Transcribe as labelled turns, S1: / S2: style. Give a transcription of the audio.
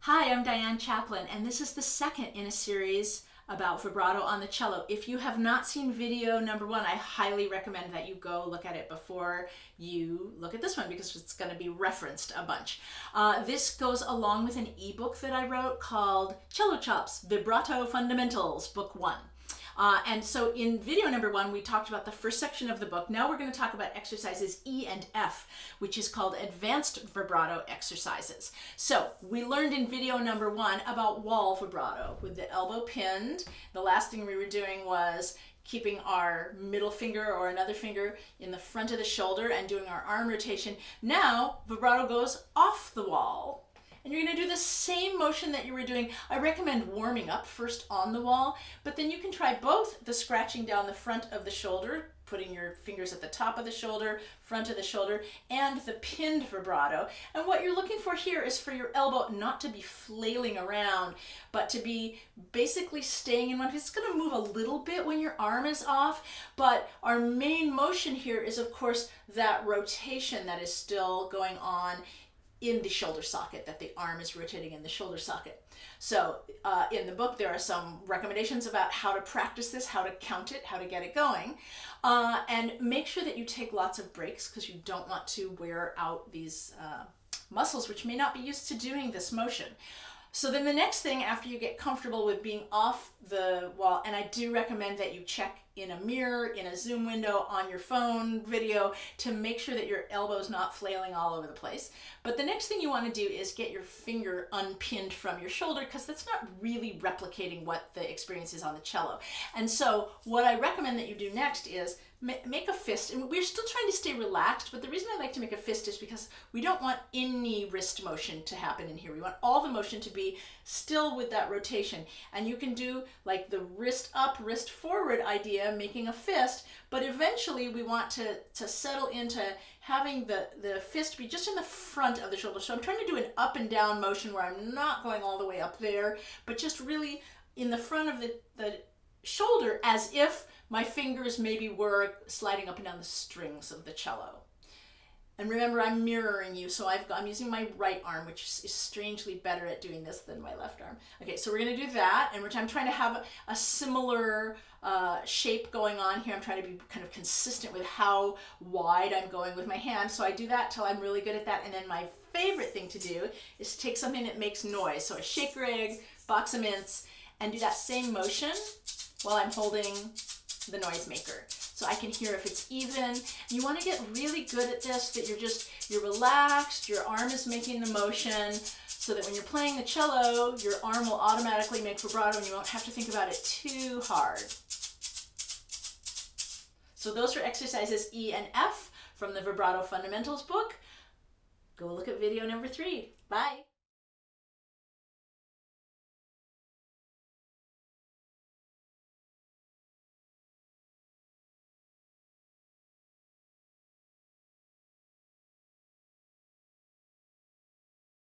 S1: Hi, I'm Diane Chaplin, and this is the second in a series about vibrato on the cello. If you have not seen video number one, I highly recommend that you go look at it before you look at this one because it's going to be referenced a bunch. This goes along with an ebook that I wrote called Cello Chops, Vibrato Fundamentals, Book 1. And so in video number one, we talked about the first section of the book. Now we're going to talk about exercises E and F, which is called advanced vibrato exercises. So we learned in video number one about wall vibrato with the elbow pinned. The last thing we were doing was keeping our middle finger or another finger in the front of the shoulder and doing our arm rotation. Now vibrato goes off the wall. And you're going to do the same motion that you were doing. I recommend warming up first on the wall, but then you can try both the scratching down the front of the shoulder, putting your fingers at the top of the shoulder, front of the shoulder, and the pinned vibrato. And what you're looking for here is for your elbow not to be flailing around, but to be basically staying in one. It's going to move a little bit when your arm is off, but our main motion here is, of course, that rotation that is still going on in the shoulder socket, that the arm is rotating in the shoulder socket. So in the book, there are some recommendations about how to practice this, how to count it, how to get it going. And make sure that you take lots of breaks because you don't want to wear out these muscles, which may not be used to doing this motion. So then the next thing after you get comfortable with being off the wall, and I do recommend that you check in a mirror, in a Zoom window, on your phone video to make sure that your elbow's not flailing all over the place. But the next thing you want to do is get your finger unpinned from your shoulder because that's not really replicating what the experience is on the cello. And so what I recommend that you do next is make a fist, and we're still trying to stay relaxed, but the reason I like to make a fist is because we don't want any wrist motion to happen in here. We want all the motion to be still with that rotation. And you can do like the wrist up, wrist forward idea, making a fist, but eventually we want to settle into having the fist be just in the front of the shoulder. So I'm trying to do an up and down motion where I'm not going all the way up there, but just really in the front of the shoulder as if my fingers maybe were sliding up and down the strings of the cello. And remember, I'm mirroring you, so I'm using my right arm, which is strangely better at doing this than my left arm. Okay, so we're going to do that, and I'm trying to have a similar shape going on here. I'm trying to be kind of consistent with how wide I'm going with my hand, so I do that till I'm really good at that. And then my favorite thing to do is to take something that makes noise, so a shaker egg, box of mints, and do that same motion while I'm holding the noisemaker. So I can hear if it's even. And you want to get really good at this, that you're relaxed, your arm is making the motion, so that when you're playing the cello, your arm will automatically make vibrato and you won't have to think about it too hard. So those are exercises E and F from the Vibrato Fundamentals book. Go look at video number 3. Bye.